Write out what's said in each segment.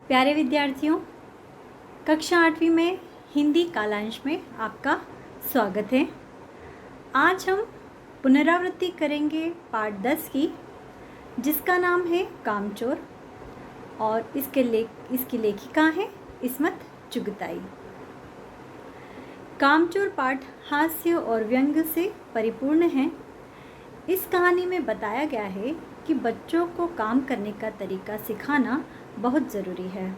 प्यारे विद्यार्थियों, कक्षा 8वीं में हिंदी कालांश में आपका स्वागत है। आज हम पुनरावृत्ति करेंगे पाठ 10 की, जिसका नाम है कामचोर और इसकी लेखिका है इस्मत चुगताई। कामचोर पाठ हास्य और व्यंग से परिपूर्ण है। इस कहानी में बताया गया है कि बच्चों को काम करने का तरीका सिखाना बहुत ज़रूरी है।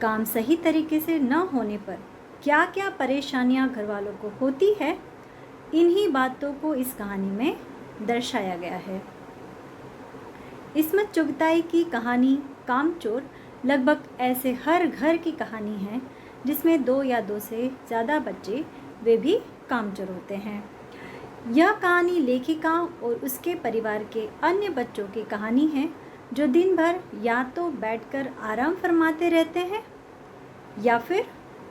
काम सही तरीके से न होने पर क्या क्या परेशानियां घर वालों को होती है, इन्हीं बातों को इस कहानी में दर्शाया गया है। इस्मत चुगताई की कहानी कामचोर लगभग ऐसे हर घर की कहानी है जिसमें 2 या 2 से ज़्यादा बच्चे वे भी कामचोर होते हैं। यह कहानी लेखिका और उसके परिवार के अन्य बच्चों की कहानी है जो दिन भर या तो बैठकर आराम फरमाते रहते हैं या फिर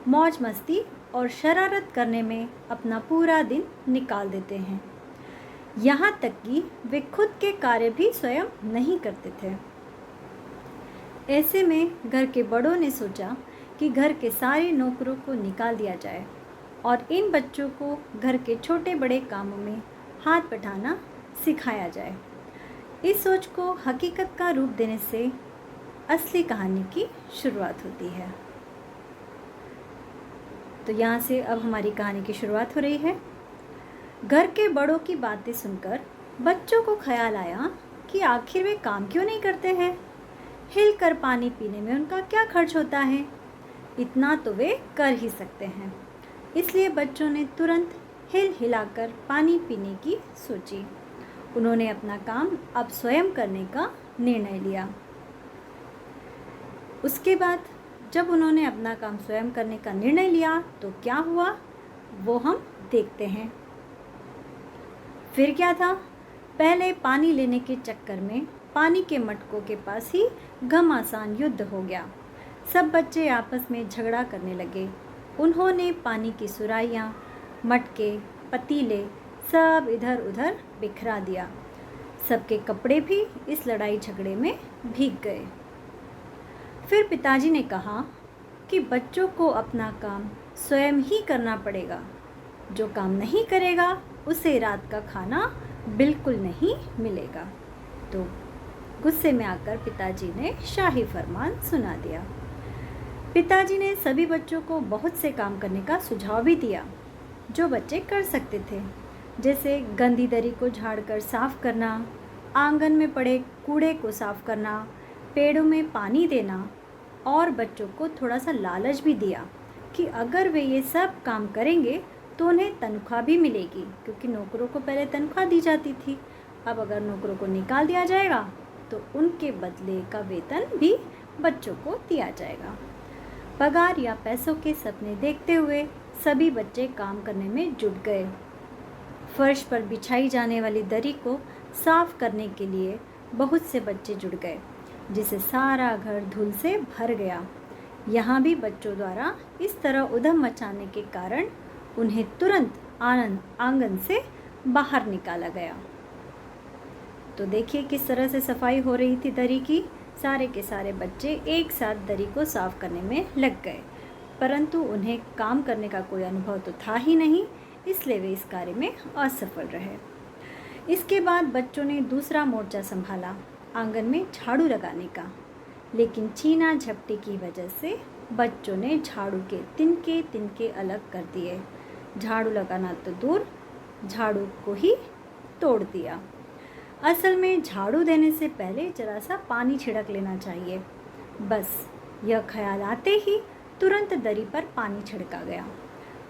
मौज मस्ती और शरारत करने में अपना पूरा दिन निकाल देते हैं। यहाँ तक कि वे खुद के कार्य भी स्वयं नहीं करते थे। ऐसे में घर के बड़ों ने सोचा कि घर के सारे नौकरों को निकाल दिया जाए और इन बच्चों को घर के छोटे बड़े कामों में हाथ बटाना सिखाया जाए। इस सोच को हकीकत का रूप देने से असली कहानी की शुरुआत होती है। तो यहाँ से अब हमारी कहानी की शुरुआत हो रही है। घर के बड़ों की बातें सुनकर बच्चों को ख्याल आया कि आखिर वे काम क्यों नहीं करते हैं। हिल कर पानी पीने में उनका क्या खर्च होता है, इतना तो वे कर ही सकते हैं। इसलिए बच्चों ने तुरंत हिल हिलाकर पानी पीने की सोची। उन्होंने अपना काम अब स्वयं करने का निर्णय लिया। उसके बाद जब उन्होंने अपना काम स्वयं करने का निर्णय लिया तो क्या हुआ वो हम देखते हैं। फिर क्या था, पहले पानी लेने के चक्कर में पानी के मटकों के पास ही घमासान युद्ध हो गया। सब बच्चे आपस में झगड़ा करने लगे। उन्होंने पानी की सुराहियाँ, मटके, पतीले सब इधर उधर बिखरा दिया। सबके कपड़े भी इस लड़ाई झगड़े में भीग गए। फिर पिताजी ने कहा कि बच्चों को अपना काम स्वयं ही करना पड़ेगा। जो काम नहीं करेगा उसे रात का खाना बिल्कुल नहीं मिलेगा। तो गुस्से में आकर पिताजी ने शाही फरमान सुना दिया। पिताजी ने सभी बच्चों को बहुत से काम करने का सुझाव भी दिया जो बच्चे कर सकते थे, जैसे गंदी दरी को झाड़कर साफ करना, आंगन में पड़े कूड़े को साफ करना, पेड़ों में पानी देना, और बच्चों को थोड़ा सा लालच भी दिया कि अगर वे ये सब काम करेंगे तो उन्हें तनख्वाह भी मिलेगी, क्योंकि नौकरों को पहले तनख्वाह दी जाती थी। अब अगर नौकरों को निकाल दिया जाएगा तो उनके बदले का वेतन भी बच्चों को दिया जाएगा। पगार या पैसों के सपने देखते हुए सभी बच्चे काम करने में जुट गए। फर्श पर बिछाई जाने वाली दरी को साफ करने के लिए बहुत से बच्चे जुट गए, जिससे सारा घर धूल से भर गया। यहाँ भी बच्चों द्वारा इस तरह उधम मचाने के कारण उन्हें तुरंत आंगन से बाहर निकाला गया। तो देखिए किस तरह से सफाई हो रही थी दरी की। सारे के सारे बच्चे एक साथ दरी को साफ करने में लग गए, परंतु उन्हें काम करने का कोई अनुभव तो था ही नहीं, इसलिए वे इस कार्य में असफल रहे। इसके बाद बच्चों ने दूसरा मोर्चा संभाला, आंगन में झाड़ू लगाने का। लेकिन छीना झपटी की वजह से बच्चों ने झाड़ू के तिनके तिनके अलग कर दिए। झाड़ू लगाना तो दूर, झाड़ू को ही तोड़ दिया। असल में झाड़ू देने से पहले जरा सा पानी छिड़क लेना चाहिए। बस यह ख्याल आते ही तुरंत दरी पर पानी छिड़का गया।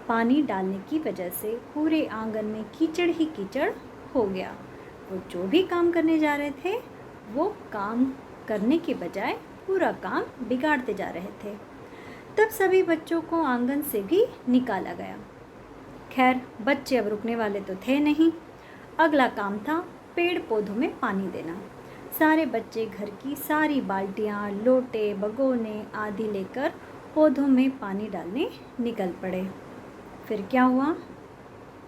पानी डालने की वजह से पूरे आंगन में कीचड़ ही कीचड़ हो गया। वो जो भी काम करने जा रहे थे वो काम करने के बजाय पूरा काम बिगाड़ते जा रहे थे। तब सभी बच्चों को आंगन से भी निकाला गया। खैर, बच्चे अब रुकने वाले तो थे नहीं। अगला काम था पेड़ पौधों में पानी देना। सारे बच्चे घर की सारी बाल्टियाँ, लोटे, भगोने आदि लेकर पौधों में पानी डालने निकल पड़े। फिर क्या हुआ,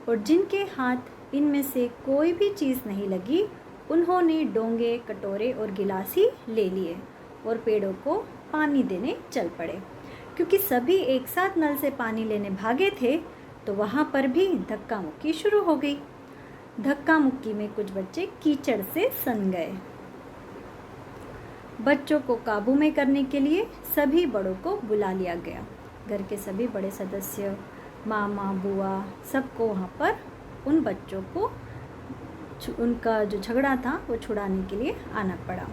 और जिनके हाथ इनमें से कोई भी चीज़ नहीं लगी, उन्होंने डोंगे, कटोरे और गिलास ही ले लिए और पेड़ों को पानी देने चल पड़े। क्योंकि सभी एक साथ नल से पानी लेने भागे थे तो वहाँ पर भी धक्का मुक्की शुरू हो गई। धक्का मुक्की में कुछ बच्चे कीचड़ से सन गए। बच्चों को काबू में करने के लिए सभी बड़ों को बुला लिया गया। घर के सभी बड़े सदस्य, मामा, बुआ, सबको वहाँ पर उन बच्चों को उनका जो झगड़ा था वो छुड़ाने के लिए आना पड़ा।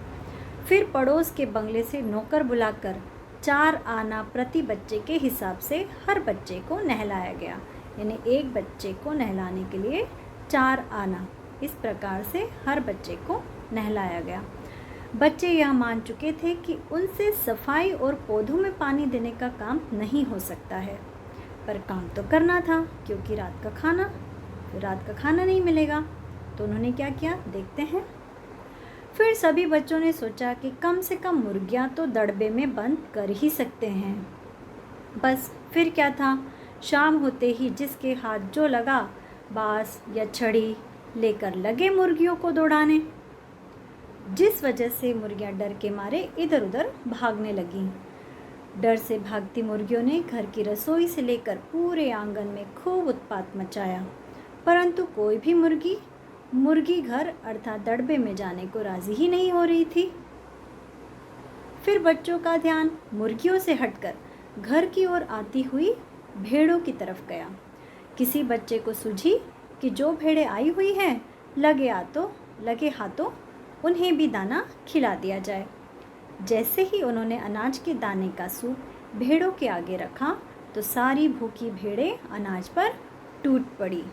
फिर पड़ोस के बंगले से नौकर बुलाकर 4 आना प्रति बच्चे के हिसाब से हर बच्चे को नहलाया गया। यानी एक बच्चे को नहलाने के लिए 4 आना, इस प्रकार से हर बच्चे को नहलाया गया। बच्चे यह मान चुके थे कि उनसे सफाई और पौधों में पानी देने का काम नहीं हो सकता है, पर काम तो करना था क्योंकि रात का खाना नहीं मिलेगा। तो उन्होंने क्या किया, देखते हैं। फिर सभी बच्चों ने सोचा कि कम से कम मुर्गियाँ तो दड़बे में बंद कर ही सकते हैं। बस फिर क्या था, शाम होते ही जिसके हाथ जो लगा बांस या छड़ी लेकर लगे मुर्गियों को दौड़ाने, जिस वजह से मुर्गियाँ डर के मारे इधर उधर भागने लगीं। डर से भागती मुर्गियों ने घर की रसोई से लेकर पूरे आंगन में खूब उत्पात मचाया, परंतु कोई भी मुर्गी घर अर्थात दड़बे में जाने को राजी ही नहीं हो रही थी। फिर बच्चों का ध्यान मुर्गियों से हटकर घर की ओर आती हुई भेड़ों की तरफ गया। किसी बच्चे को सूझी कि जो भेड़ें आई हुई हैं लगे हाथों उन्हें भी दाना खिला दिया जाए। जैसे ही उन्होंने अनाज के दाने का सूप भेड़ों के आगे रखा तो सारी भूखी भेड़ें अनाज पर टूट पड़ी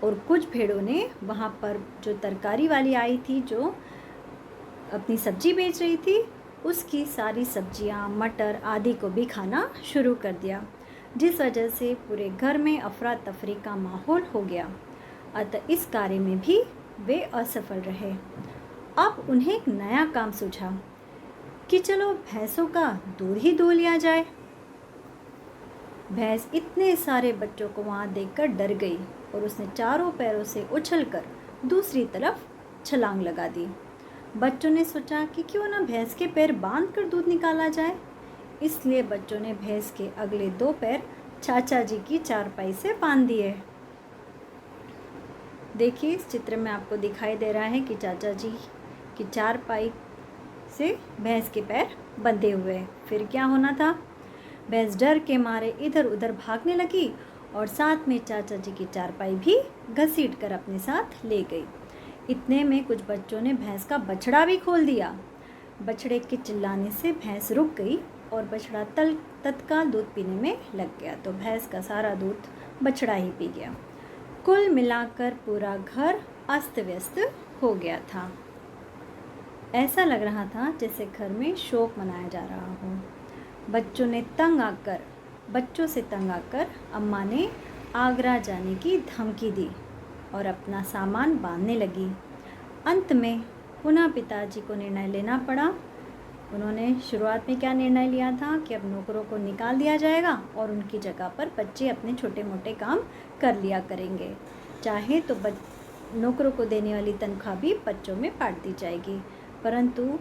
और कुछ भेड़ों ने वहाँ पर जो तरकारी वाली आई थी, जो अपनी सब्जी बेच रही थी, उसकी सारी सब्जियाँ, मटर आदि को भी खाना शुरू कर दिया, जिस वजह से पूरे घर में अफरा तफरी का माहौल हो गया। अतः इस कार्य में भी वे असफल रहे। अब उन्हें एक नया काम सूझा कि चलो भैंसों का दूध ही दूह लिया जाए। भैंस इतने सारे बच्चों को वहाँ देखकर डर गई और उसने चारों पैरों से उछलकर दूसरी तरफ छलांग लगा दी। बच्चों ने सोचा कि क्यों ना भैंस के पैर बांधकर दूध निकाला जाए। इसलिए बच्चों ने भैंस के अगले 2 पैर चाचा जी की चारपाई से बांध दिए। देखिए इस चित्र में आपको दिखाई दे रहा है कि चाचा जी की चारपाई से भैंस के पैर बंधे हुए हैं। फिर क्या होना था, भैंस डर के मारे इधर उधर भागने लगी और साथ में चाचा जी की चारपाई भी घसीट कर अपने साथ ले गई। इतने में कुछ बच्चों ने भैंस का बछड़ा भी खोल दिया। बछड़े के चिल्लाने से भैंस रुक गई और बछड़ा तत्काल दूध पीने में लग गया। तो भैंस का सारा दूध बछड़ा ही पी गया। कुल मिलाकर पूरा घर अस्त व्यस्त हो गया था। ऐसा लग रहा था जैसे घर में शोक मनाया जा रहा हो। बच्चों से तंग आकर अम्मा ने आगरा जाने की धमकी दी और अपना सामान बांधने लगी। अंत में पुनः पिताजी को निर्णय लेना पड़ा। उन्होंने शुरुआत में क्या निर्णय लिया था कि अब नौकरों को निकाल दिया जाएगा और उनकी जगह पर बच्चे अपने छोटे मोटे काम कर लिया करेंगे। चाहे तो नौकरों को देने वाली तनख्वाह भी बच्चों में बांट दी जाएगी। परंतु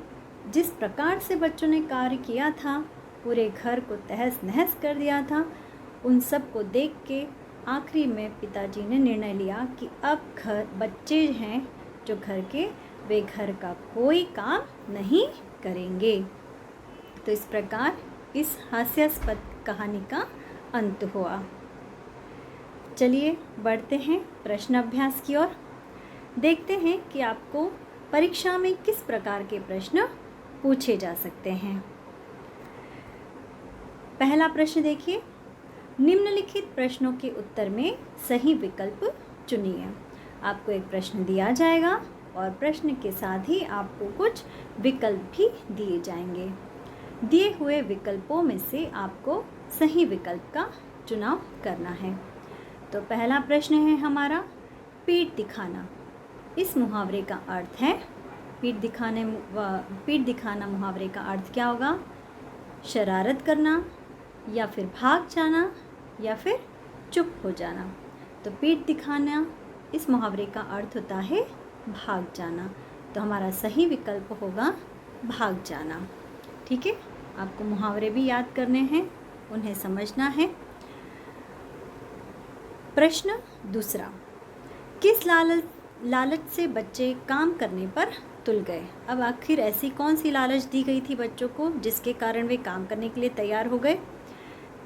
जिस प्रकार से बच्चों ने कार्य किया था, पूरे घर को तहस नहस कर दिया था, उन सब को देख के आखिरी में पिताजी ने निर्णय लिया कि अब बच्चे हैं जो घर के, वे घर का कोई काम नहीं करेंगे। तो इस प्रकार इस हास्यास्पद कहानी का अंत हुआ। चलिए बढ़ते हैं प्रश्न अभ्यास की ओर। देखते हैं कि आपको परीक्षा में किस प्रकार के प्रश्न पूछे जा सकते हैं। पहला प्रश्न देखिए, निम्नलिखित प्रश्नों के उत्तर में सही विकल्प चुनिए। आपको एक प्रश्न दिया जाएगा और प्रश्न के साथ ही आपको कुछ विकल्प भी दिए जाएंगे। दिए हुए विकल्पों में से आपको सही विकल्प का चुनाव करना है। तो पहला प्रश्न है हमारा, पीठ दिखाना। इस मुहावरे का अर्थ है, पीठ दिखाना मुहावरे का अर्थ क्या होगा? शरारत करना, या फिर भाग जाना, या फिर चुप हो जाना। तो पीठ दिखाना इस मुहावरे का अर्थ होता है भाग जाना। तो हमारा सही विकल्प होगा भाग जाना। ठीक है, आपको मुहावरे भी याद करने हैं, उन्हें समझना है। प्रश्न दूसरा, किस लालच से बच्चे काम करने पर तुल गए? अब आखिर ऐसी कौन सी लालच दी गई थी बच्चों को जिसके कारण वे काम करने के लिए तैयार हो गए?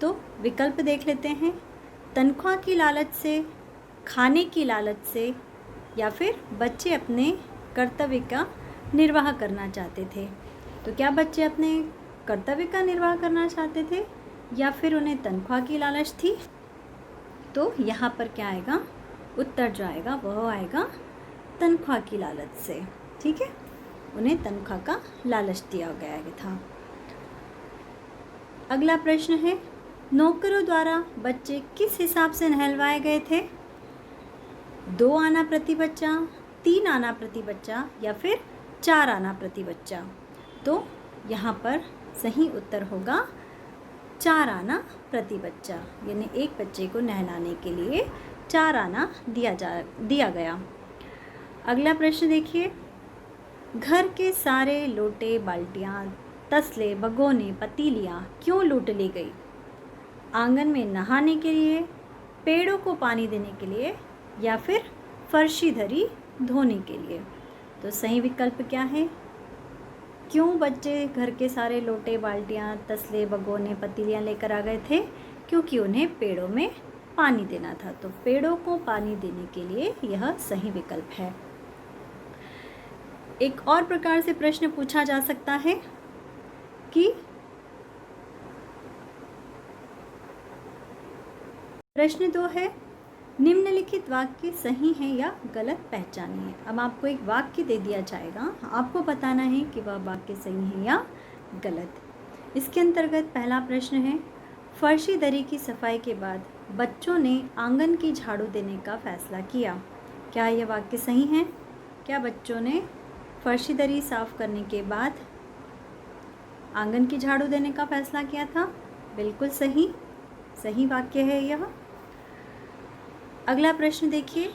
तो विकल्प देख लेते हैं। तनख्वाह की लालच से, खाने की लालच से, या फिर बच्चे अपने कर्तव्य का निर्वाह करना चाहते थे। तो क्या बच्चे अपने कर्तव्य का निर्वाह करना चाहते थे या फिर उन्हें तनख्वाह की लालच थी? तो यहाँ पर क्या आएगा, उत्तर जो आएगा वह आएगा तनख्वाह की लालच से। ठीक है, उन्हें तनख्वाह का लालच दिया गया था। अगला प्रश्न है, नौकरों द्वारा बच्चे किस हिसाब से नहलवाए गए थे? 2 आना प्रति बच्चा, 3 आना प्रति बच्चा, या फिर 4 आना प्रति बच्चा? तो यहाँ पर सही उत्तर होगा 4 आना प्रति बच्चा, यानी एक बच्चे को नहलाने के लिए 4 आना दिया गया। अगला प्रश्न देखिए, घर के सारे लोटे, बाल्टियाँ, तसले, भगोने, पतीलियाँ क्यों लूट ली गई? आंगन में नहाने के लिए, पेड़ों को पानी देने के लिए, या फिर फर्शी धरी धोने के लिए? तो सही विकल्प क्या है? क्यों बच्चे घर के सारे लोटे, बाल्टियाँ, तसले, भगोने, पतीलियाँ लेकर आ गए थे? क्योंकि उन्हें पेड़ों में पानी देना था। तो पेड़ों को पानी देने के लिए यह सही विकल्प है। एक और प्रकार से प्रश्न पूछा जा सकता है कि प्रश्न 2 है, निम्नलिखित वाक्य सही है या गलत पहचानिए। अब आपको एक वाक्य दे दिया जाएगा, आपको बताना है कि वह वाक्य सही है या गलत। इसके अंतर्गत पहला प्रश्न है, फर्शी दरी की सफाई के बाद बच्चों ने आंगन की झाड़ू देने का फैसला किया। क्या यह वाक्य सही है? क्या बच्चों ने फर्शी दरी साफ करने के बाद आंगन की झाड़ू देने का फैसला किया था? बिल्कुल सही वाक्य है यह। अगला प्रश्न देखिए,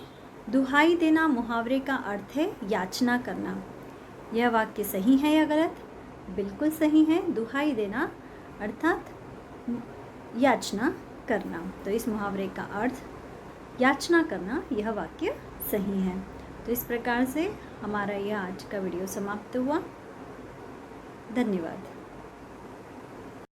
दुहाई देना मुहावरे का अर्थ है याचना करना। यह वाक्य सही है या गलत? बिल्कुल सही है। दुहाई देना अर्थात याचना करना, तो इस मुहावरे का अर्थ याचना करना, यह वाक्य सही है। तो इस प्रकार से हमारा यह आज का वीडियो समाप्त हुआ। धन्यवाद।